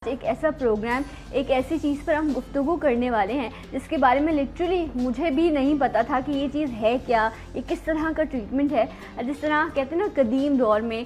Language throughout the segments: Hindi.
एक ऐसा प्रोग्राम, एक ऐसी चीज़ पर हम गुफ्तगू करने वाले हैं जिसके बारे में लिटरली मुझे भी नहीं पता था कि ये चीज़ है क्या, ये किस तरह का ट्रीटमेंट है। जिस तरह कहते हैं ना, कदीम दौर में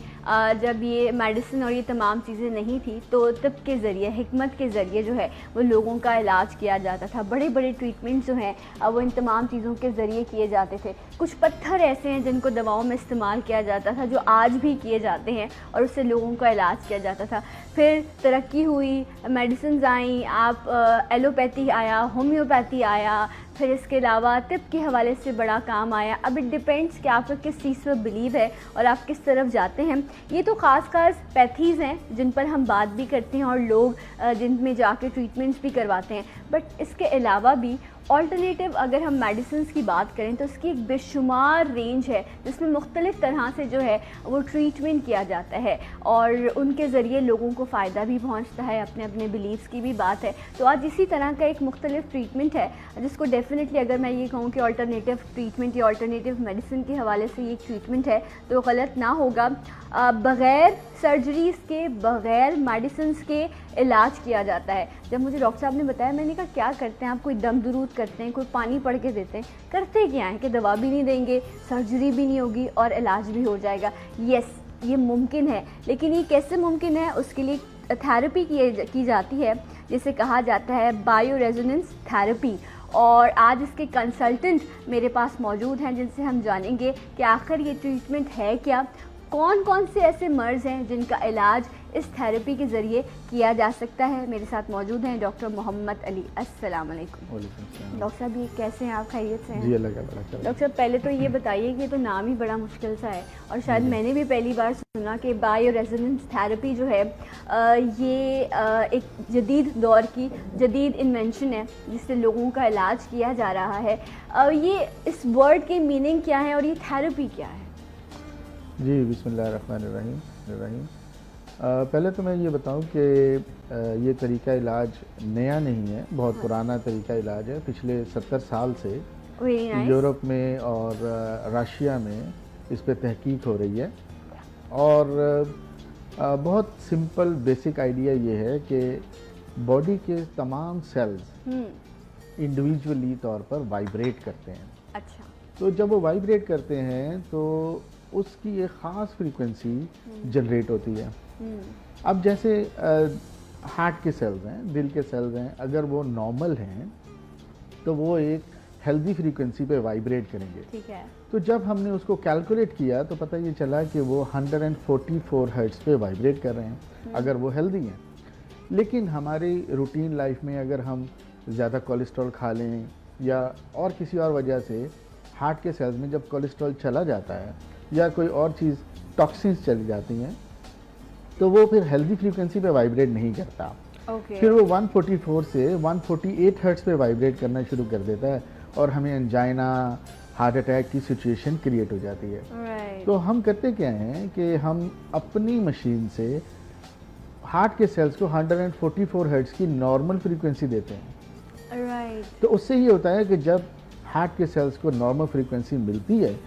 जब ये मेडिसिन और ये तमाम चीज़ें नहीं थी तो तिब के ज़रिए, हिकमत के ज़रिए जो है वो लोगों का इलाज किया जाता था। बड़े बड़े ट्रीटमेंट जो हैं वो इन तमाम चीज़ों के ज़रिए किए जाते थे। कुछ पत्थर ऐसे हैं जिनको दवाओं में इस्तेमाल किया जाता था, जो आज भी किए जाते हैं, और उससे लोगों का इलाज किया जाता था। फिर तरक्की हुई, मेडिसिन आई, आप एलोपैथी आया, होम्योपैथी आया, फिर इसके अलावा तिब के हवाले से बड़ा काम आया। अब इट डिपेंड्स कि आपका किस चीज़ पर बिलीव है और आप किस तरफ जाते हैं। ये तो ख़ास पैथीज़ हैं जिन पर हम बात भी करते हैं और लोग जिनमें जाके ट्रीटमेंट्स भी करवाते हैं। बट इसके अलावा भी ऑल्टरनेटिव अगर हम मेडिसिन की बात करें तो इसकी एक बेशुमार रेंज है जिसमें मुख्तलिफ़ तरह से जो है वो ट्रीटमेंट किया जाता है और उनके ज़रिए लोगों को फ़ायदा भी पहुंचता है। अपने अपने बिलीव्स की भी बात है। तो आज इसी तरह का एक मुख्तलिफ ट्रीटमेंट है जिसको डेफिनेटली अगर मैं ये कहूँ कि ऑल्टरनेटिव ट्रीटमेंट या ऑल्टरनेटिव मेडिसिन के हवाले से ये ट्रीटमेंट है तो गलत ना होगा। बग़ैर सर्जरीज़ के, बग़ैर मेडिसिन के इलाज किया जाता है। जब मुझे डॉक्टर साहब ने बताया, मैंने कहा क्या करते हैं आप? कोई दम दुरूद करते हैं, कोई पानी पढ़ के देते हैं, करते क्या है कि दवा भी नहीं देंगे, सर्जरी भी नहीं होगी और इलाज भी हो जाएगा। यस, ये मुमकिन है, लेकिन ये कैसे मुमकिन है? उसके लिए थेरेपी की जाती है जिसे कहा जाता है बायो रेजोनेंस थेरेपी। और आज इसके कंसल्टेंट मेरे पास मौजूद हैं जिनसे हम जानेंगे कि आखिर ये ट्रीटमेंट है क्या, कौन कौन से ऐसे मर्ज़ हैं जिनका इलाज इस थेरेपी के ज़रिए किया जा सकता है। मेरे साथ मौजूद हैं डॉक्टर मोहम्मद अली। अस्सलाम वालेकुम। डॉक्टर साहब, ये कैसे हैं आप? खैरियत से हैं? जी, अल्लाह का बड़ा। डॉक्टर साहब, पहले तो ये बताइए कि ये तो नाम ही बड़ा मुश्किल सा है और शायद मैंने भी पहली बार सुना कि बायो रेजोनेंस थेरेपी जो है ये एक जदीद दौर की जदीद इन्वेंशन है जिससे लोगों का इलाज किया जा रहा है। ये इस वर्ड की मीनिंग क्या है और ये थेरेपी क्या है? जी, बिस्मिल्लाहिर्रहमानिर्रहीम। पहले तो मैं ये बताऊं कि ये तरीका इलाज नया नहीं है, बहुत पुराना तरीका इलाज है। पिछले 70 साल से यूरोप में और रशिया में इस पे तहकीक हो रही है। और बहुत सिंपल बेसिक आइडिया ये है कि बॉडी के तमाम सेल्स इंडिविजुअली तौर पर वाइब्रेट करते हैं। अच्छा। तो जब वो वाइब्रेट करते हैं तो उसकी एक ख़ास फ्रीक्वेंसी जनरेट होती है। अब जैसे हार्ट के सेल्स हैं, दिल के सेल्स हैं, अगर वो नॉर्मल हैं तो वो एक हेल्दी फ्रीक्वेंसी पे वाइब्रेट करेंगे। ठीक है। तो जब हमने उसको कैलकुलेट किया तो पता ये चला कि वो 144 हर्ट्ज़ पे वाइब्रेट कर रहे हैं अगर वो हेल्दी हैं। लेकिन हमारी रूटीन लाइफ में अगर हम ज़्यादा कोलेस्ट्रॉल खा लें या और किसी और वजह से हार्ट के सेल्स में जब कोलेस्ट्रॉल चला जाता है या कोई और चीज़ टॉक्सिन्स चली जाती हैं तो वो फिर हेल्दी फ्रीक्वेंसी पे वाइब्रेट नहीं करता। फिर वो 144 से 148 हर्ट्ज़ पे वाइब्रेट करना शुरू कर देता है और हमें एंजाइना, हार्ट अटैक की सिचुएशन क्रिएट हो जाती है। तो हम करते क्या हैं कि हम अपनी मशीन से हार्ट के सेल्स को 144 हर्ट्ज़ की नॉर्मल फ्रीक्वेंसी देते हैं। तो उससे ये होता है कि जब हार्ट के सेल्स को नॉर्मल फ्रीक्वेंसी मिलती है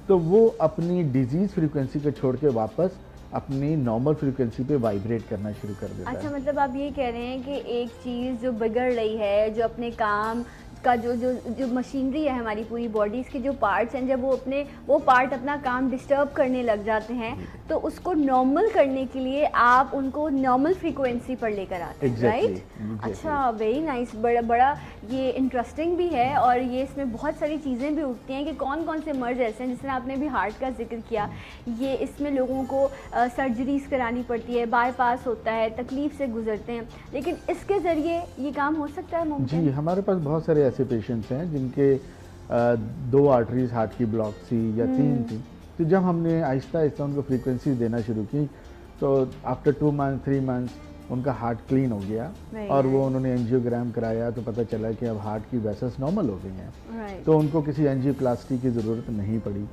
तो वो अपनी डिजीज़ फ्रीक्वेंसी को छोड़ के वापस अपनी नॉर्मल फ्रीक्वेंसी पे वाइब्रेट करना शुरू कर देता है। अच्छा, मतलब आप ये कह रहे हैं कि एक चीज़ जो बिगड़ रही है, जो अपने काम का जो मशीनरी है हमारी पूरी बॉडी, इसके जो पार्ट्स हैं, जब वो पार्ट अपना काम डिस्टर्ब करने लग जाते हैं तो उसको नॉर्मल करने के लिए आप उनको नॉर्मल फ्रीक्वेंसी पर लेकर आते हैं। राइट? अच्छा, वेरी नाइस। बड़ा ये इंटरेस्टिंग भी है और ये इसमें बहुत सारी चीज़ें भी उठती हैं कि कौन कौन से मर्ज ऐसे हैं, जिसने आपने भी हार्ट का जिक्र किया। ये इसमें लोगों को सर्जरीज करानी पड़ती है, बाईपास होता है, तकलीफ से गुजरते हैं, लेकिन इसके ज़रिए ये काम हो सकता है मुमकिन? जी, हमारे पास बहुत सारे ऐसे पेशेंट्स हैं जिनके 2 आर्टरीज हार्ट की ब्लॉक थी या 3 थी। तो जब हमने आहिस्ता आहिस्ता उनको फ्रीक्वेंसी देना शुरू की तो आफ्टर 2 मंथ 3 मंथ उनका हार्ट क्लीन हो गया और वो उन्होंने एंजियोग्राम कराया तो पता चला कि अब हार्ट की वेसल्स नॉर्मल हो गई हैं। तो उनको किसी एंजियोप्लास्टी की ज़रूरत नहीं पड़ी।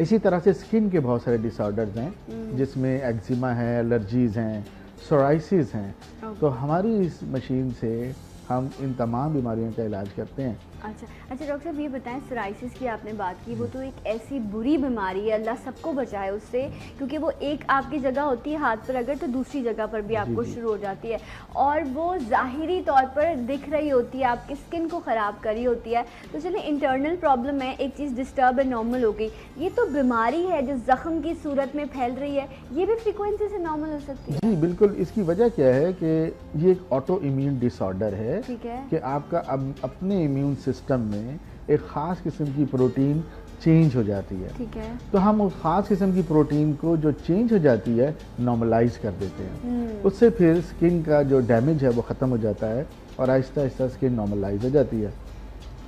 इसी तरह से स्किन के बहुत सारे डिसऑर्डर्स हैं जिसमें एक्जिमा है, एलर्जीज़ हैं, सोराइसिस हैं। तो हमारी इस मशीन से हम इन तमाम बीमारियों का इलाज करते हैं। अच्छा अच्छा डॉक्टर साहब, ये बताएं, सोराइसिस की आपने बात की, वो तो एक ऐसी बुरी बीमारी है, अल्लाह सबको बचाए उससे, क्योंकि वो एक आपकी जगह होती है हाथ पर अगर, तो दूसरी जगह पर भी आपको शुरू हो जाती है, और वो ज़ाहिरी तौर पर दिख रही होती है, आपकी स्किन को ख़राब कर रही होती है। तो चलिए इंटरनल प्रॉब्लम है, एक चीज़ डिस्टर्ब है, नॉर्मल हो गई, ये तो बीमारी है जो ज़ख्म की सूरत में फैल रही है, ये भी फ्रीक्वेंसी से नॉर्मल हो सकती है? जी बिल्कुल, इसकी वजह क्या है कि ये एक ऑटो इम्यून डिसऑर्डर है, ठीक है, कि आपका अपने इम्यून सिस्टम में एक ख़ास किस्म की प्रोटीन चेंज हो जाती है। ठीक है, तो हम उस ख़ास किस्म की प्रोटीन को जो चेंज हो जाती है नॉर्मलाइज कर देते हैं। उससे फिर स्किन का जो डैमेज है वो ख़त्म हो जाता है और आहिस्ता आहिस्ता स्किन नॉर्मलाइज हो जाती है।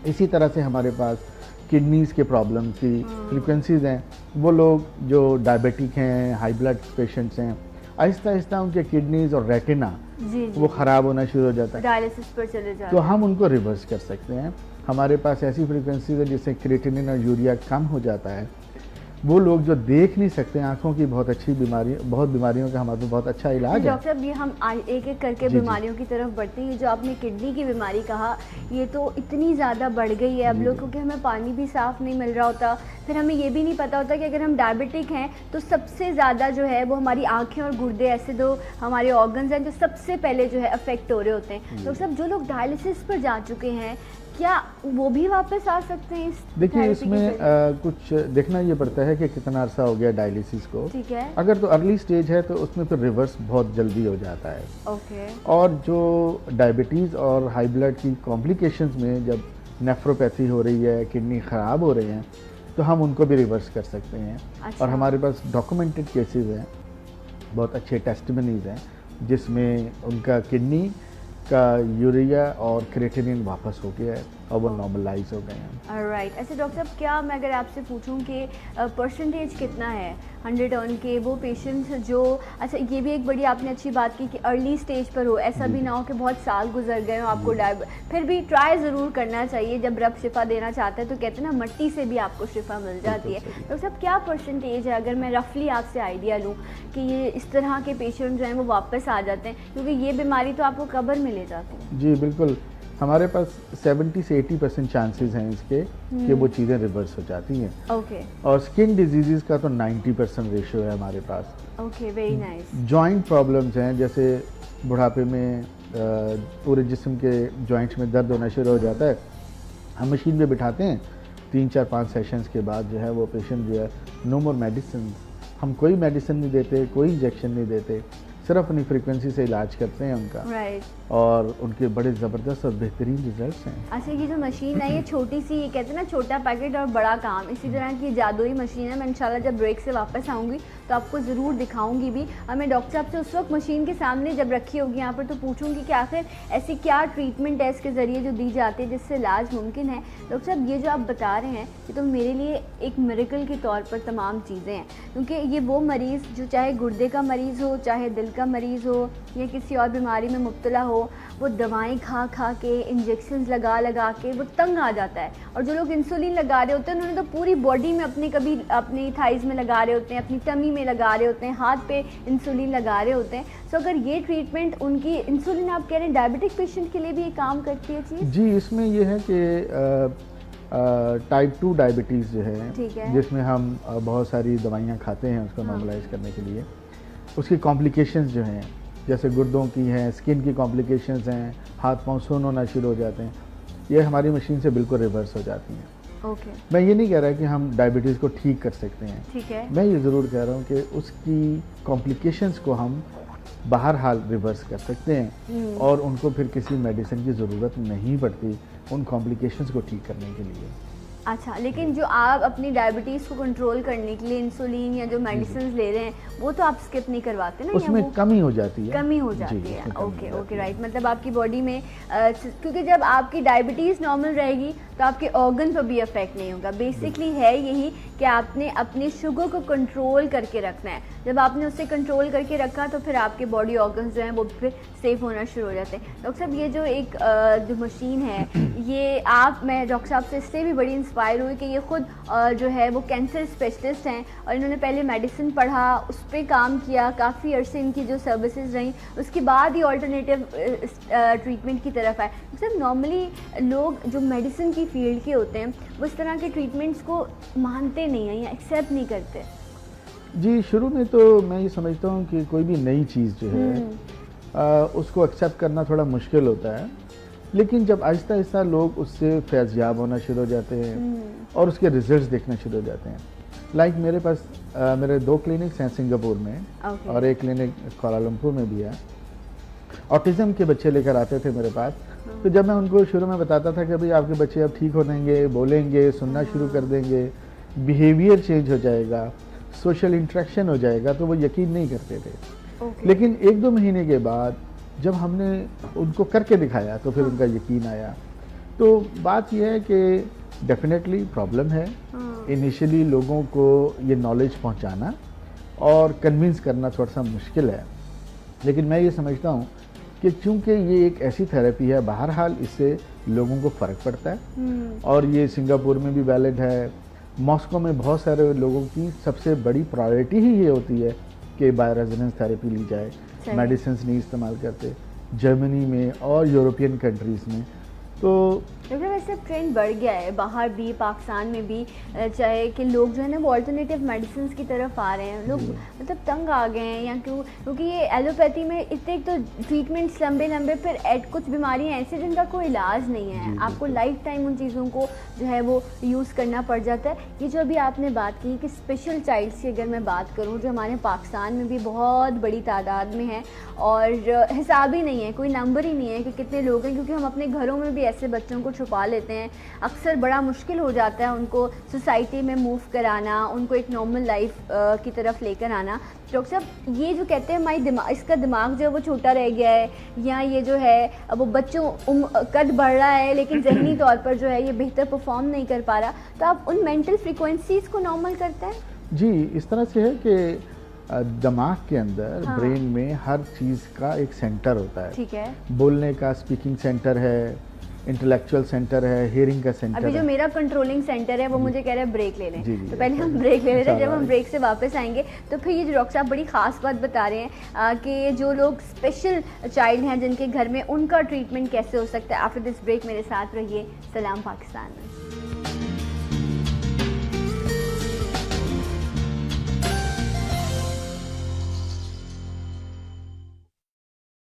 इसी तरह से हमारे पास किडनीज़ के प्रॉब्लम की फ्रीक्वेंसीज़ हैं। वो लोग जो डायबिटिक हैं, हाई ब्लड पेशेंट्स हैं, आहिस्ता आहिस्ता उनके किडनीज़ और रेटिना जी जी, वो ख़राब होना शुरू हो जाता है, डायलिसिस पर चले जाते तो हम उनको रिवर्स कर सकते हैं। हमारे पास ऐसी फ्रीक्वेंसीज है जिससे क्रिएटिनिन और यूरिया कम हो जाता है। वो लोग जो देख नहीं सकते, आंखों की बहुत अच्छी बीमारी, बहुत बीमारियों का हमारे पास बहुत अच्छा इलाज है। डॉक्टर साहब, ये हम एक एक करके जी, बीमारियों की तरफ बढ़ते हैं। ये जो आपने किडनी की बीमारी कहा, ये तो इतनी ज़्यादा बढ़ गई है अब लोग, क्योंकि हमें पानी भी साफ़ नहीं मिल रहा होता, फिर हमें ये भी नहीं पता होता कि अगर हम डायबिटिक हैं तो सबसे ज़्यादा जो है वो हमारी आँखें और गुर्दे, ऐसे दो हमारे ऑर्गन्स हैं जो सबसे पहले जो है अफेक्ट हो रहे होते हैं। डॉक्टर साहब, जो लोग डायलिसिस पर जा चुके हैं, क्या वो भी वापस आ सकते हैं? देखिए, इसमें कुछ देखना ये पड़ता है कि कितना अरसा हो गया डायलिसिस को। ठीक है, अगर तो अर्ली स्टेज है तो उसमें फिर रिवर्स बहुत जल्दी हो जाता है। ओके, और जो डायबिटीज़ और हाई ब्लड की कॉम्प्लिकेशंस में जब नेफ्रोपैथी हो रही है, किडनी ख़राब हो रहे हैं, तो हम उनको भी रिवर्स कर सकते हैं। अच्छा। और हमारे पास डॉक्यूमेंटेड केसेस हैं, बहुत अच्छे टेस्टिमनीज हैं, जिसमें उनका किडनी का यूरिया और क्रिएटिनिन वापस हो गया है और वो नॉर्मलाइज हो गए हैं। राइट। अच्छा डॉक्टर साहब, क्या मैं अगर आपसे पूछूं कि परसेंटेज कितना है 100 ऑन के वो पेशेंट्स जो, अच्छा ये भी एक बड़ी आपने अच्छी बात की कि अर्ली स्टेज पर हो, ऐसा भी ना हो कि बहुत साल गुजर गए हो आपको फिर भी ट्राई ज़रूर करना चाहिए। जब रब शिफा देना चाहता है तो कहते हैं ना, मट्टी से भी आपको शिफा मिल जाती है। डॉक्टर साहब, क्या परसेंटेज है, अगर मैं रफली आपसे आइडिया लूँ, कि ये इस तरह के पेशेंट जो हैं वो वापस आ जाते हैं, क्योंकि ये बीमारी तो आपको कब्र में ले जाती है? जी बिल्कुल, हमारे पास 70 से 80% चांसेस हैं इसके कि वो चीज़ें रिवर्स हो जाती हैं। ओके, और स्किन डिजीज़ का तो 90% रेशियो है हमारे पास। Okay, very nice. Joint problems हैं, जैसे बुढ़ापे में पूरे जिस्म के जॉइंट्स में दर्द होना शुरू हो जाता है, हम मशीन पे बिठाते हैं, 3-4-5 सेशंस के बाद जो है वो पेशेंट जो है नो मोर मेडिसिन, हम कोई मेडिसिन नहीं देते, कोई इंजेक्शन नहीं देते, सिर्फ अपनी फ्रीक्वेंसी से इलाज करते हैं उनका, राइट, और उनके बड़े ज़बरदस्त और बेहतरीन रिजल्ट्स हैं। अच्छा, ये जो मशीन है, ये छोटी सी, ये कहते हैं ना छोटा पैकेट और बड़ा काम, इसी तरह की जादुई मशीन है। मैं इंशाल्लाह जब ब्रेक से वापस आऊँगी तो आपको ज़रूर दिखाऊंगी भी, और मैं डॉक्टर साहब से उस वक्त मशीन के सामने जब रखी होगी यहाँ पर तो पूछूंगी कि आखिर ऐसी क्या ट्रीटमेंट है इसके ज़रिए जो दी जाती है जिससे इलाज मुमकिन है। डॉक्टर साहब, ये जो आप बता रहे हैं ये तो मेरे लिए एक मिरेकल के तौर पर तमाम चीज़ें हैं, क्योंकि ये वो मरीज़ जो चाहे गुर्दे का मरीज़ हो, चाहे दिल का मरीज़ हो, या किसी और बीमारी में मुब्तला हो, वो दवाएं खा खा के, इंजेक्शंस लगा लगा के वो तंग आ जाता है। और जो लोग इंसुलिन लगा रहे होते हैं उन्होंने तो पूरी बॉडी में अपनी, कभी अपनी थाइज़ में लगा रहे होते हैं, अपनी टमी में लगा रहे होते हैं, हाथ पे इंसुलिन लगा रहे होते हैं। सो अगर ये ट्रीटमेंट उनकी इंसुलिन, आप कह रहे हैं डायबिटिक पेशेंट के लिए भी ये काम करती है चीज़? जी, इसमें ये है कि टाइप 2 डायबिटीज़ जो है, जिसमें हम बहुत सारी दवाइयाँ खाते हैं उसको नॉर्मलाइज करने के लिए, उसकी कॉम्प्लिकेशंस जो हैं, जैसे गुर्दों की हैं, स्किन की कॉम्प्लिकेशंस हैं, हाथ पांव सुन्न होना शुरू हो जाते हैं, ये हमारी मशीन से बिल्कुल रिवर्स हो जाती हैं। ओके, मैं ये नहीं कह रहा कि हम डायबिटीज़ को ठीक कर सकते हैं, ठीक है, मैं ये ज़रूर कह रहा हूँ कि उसकी कॉम्प्लिकेशंस को हम बहरहाल रिवर्स कर सकते हैं, और उनको फिर किसी मेडिसिन की ज़रूरत नहीं पड़ती उन कॉम्प्लिकेशंस को ठीक करने के लिए। अच्छा, लेकिन जो आप अपनी डायबिटीज़ को कंट्रोल करने के लिए इंसुलिन या जो मेडिसिन ले रहे हैं वो तो आप स्किप नहीं करवाते ना? उसमें कमी हो जाती है, कमी हो जाती है। Okay, okay, right. मतलब आपकी बॉडी में क्योंकि जब आपकी डायबिटीज़ नॉर्मल रहेगी तो आपके ऑर्गन पर भी अफेक्ट नहीं होगा। बेसिकली है यही कि आपने अपनी शुगर को कंट्रोल करके रखना है। जब आपने उसे कंट्रोल करके रखा तो फिर आपके बॉडी ऑर्गन्स जो हैं वो फिर सेफ होना शुरू हो जाते हैं। डॉक्टर साहब ये जो एक जो मशीन है, ये मैं डॉक्टर साहब से इसलिए भी बड़ी इंस्पायर हुई कि ये खुद जो है वो कैंसर स्पेशलिस्ट हैं और इन्होंने पहले मेडिसिन पढ़ा, उस पर काम किया, काफ़ी अरसे इनकी जो सर्विसेज रहीं, उसके बाद ही ऑल्टरनेटिव ट्रीटमेंट की तरफ आए। सर नॉर्मली लोग जो मेडिसिन की फील्ड के होते हैं वो इस तरह के ट्रीटमेंट्स को मानते नहीं हैं या एक्सेप्ट नहीं करते। जी, शुरू में तो मैं ये समझता हूँ कि कोई भी नई चीज़ जो है उसको एक्सेप्ट करना थोड़ा मुश्किल होता है, लेकिन जब आहिस्ता आहिस्ता लोग उससे फैज़याब होना शुरू हो जाते हैं और उसके रिजल्ट्स देखना शुरू हो जाते हैं। लाइक मेरे पास मेरे 2 क्लिनिक्स हैं सिंगापुर में और एक क्लिनिक कोलालमपुर में भी है। ऑटिज़म के बच्चे लेकर आते थे मेरे पास, तो जब मैं उनको शुरू में बताता था कि भाई आपके बच्चे अब ठीक हो जाएंगे, बोलेंगे, सुनना शुरू कर देंगे, बिहेवियर चेंज हो जाएगा, सोशल इंटरेक्शन हो जाएगा, तो वो यकीन नहीं करते थे। लेकिन 1-2 महीने के बाद जब हमने उनको करके दिखाया तो फिर उनका यकीन आया। तो बात यह है कि डेफिनेटली प्रॉब्लम है इनिशियली लोगों को ये नॉलेज पहुंचाना और कन्विंस करना थोड़ा सा मुश्किल है, लेकिन मैं ये समझता हूँ कि चूंकि ये एक ऐसी थेरेपी है, बहरहाल इससे लोगों को फ़र्क पड़ता है और ये सिंगापुर में भी वैलिड है। मॉस्को में बहुत सारे लोगों की सबसे बड़ी प्रायोरिटी ही ये होती है कि बायो रेजोनेंस थेरेपी ली जाए, मेडिसिन नहीं इस्तेमाल करते, जर्मनी में और यूरोपियन कंट्रीज़ में। तो लेकिन वैसे ट्रेंड बढ़ गया है बाहर भी, पाकिस्तान में भी, चाहे कि लोग जो है ना वो अल्टरनेटिव मेडिसिन की तरफ आ रहे हैं। लोग मतलब तंग आ गए हैं या क्योंकि ये एलोपैथी में इतने तो ट्रीटमेंट्स लंबे फिर कुछ बीमारियां ऐसी जिनका कोई इलाज नहीं है, आपको लाइफ टाइम उन चीज़ों को जो है वो यूज़ करना पड़ जाता है। ये जो अभी आपने बात की कि स्पेशल चाइल्ड्स की अगर मैं बात करूँ, जो हमारे पाकिस्तान में भी बहुत बड़ी तादाद में है और हिसाब ही नहीं है, कोई नंबर ही नहीं है कि कितने लोग हैं, क्योंकि हम अपने घरों में भी ऐसे बच्चों को छुपा लेते हैं। अक्सर बड़ा मुश्किल हो जाता है उनको सोसाइटी में मूव कराना, उनको एक नॉर्मल लाइफ की तरफ लेकर आना। डॉक्टर साहब ये जो कहते हैं इसका दिमाग जो है वो छोटा रह गया है, या ये जो है वो बच्चों कद बढ़ रहा है लेकिन जहनी तौर पर जो है ये बेहतर परफॉर्म नहीं कर पा रहा, तो आप उन मेंटल फ्रीक्वेंसीज को नॉर्मल करते हैं? जी, इस तरह से है कि दिमाग के अंदर ब्रेन में हर चीज़ का एक सेंटर होता है। ठीक है, बोलने का स्पीकिंग सेंटर है, इंटेलेक्चुअल सेंटर है, हियरिंग का सेंटर है। अभी जो मेरा कंट्रोलिंग सेंटर है वो मुझे कह रहा है ब्रेक ले लें, तो पहले हम ब्रेक ले लेते हैं। जब हम ब्रेक से वापस आएंगे तो फिर ये जो डॉक्टर साहब बड़ी ख़ास बात बता रहे हैं कि जो लोग स्पेशल चाइल्ड हैं जिनके घर में, उनका ट्रीटमेंट कैसे हो सकता है। आफ्टर दिस ब्रेक मेरे साथ रहिए सलाम पाकिस्तान में।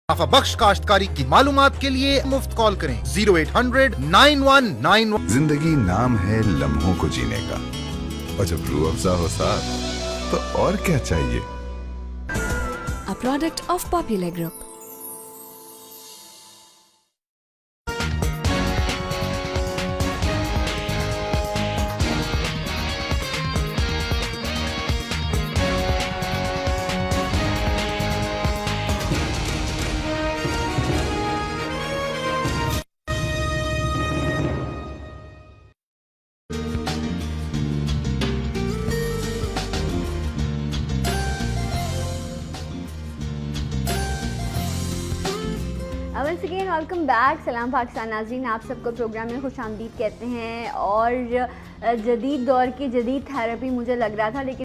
मुनाफा बख्श काश्तकारी की मालूमात के लिए मुफ्त कॉल करें 0800 9191। जिंदगी नाम है लम्हों को जीने का, और जब रूह अफ़ज़ा हो साथ तो और क्या चाहिए। A product of Popular Group. Once again welcome back. सलाम पाकिस्तान नाज़रीन, आप सबको प्रोग्राम में खुश आमदीद कहते हैं। और जदीद दौर की जदीद थेरेपी मुझे लग रहा था, लेकिन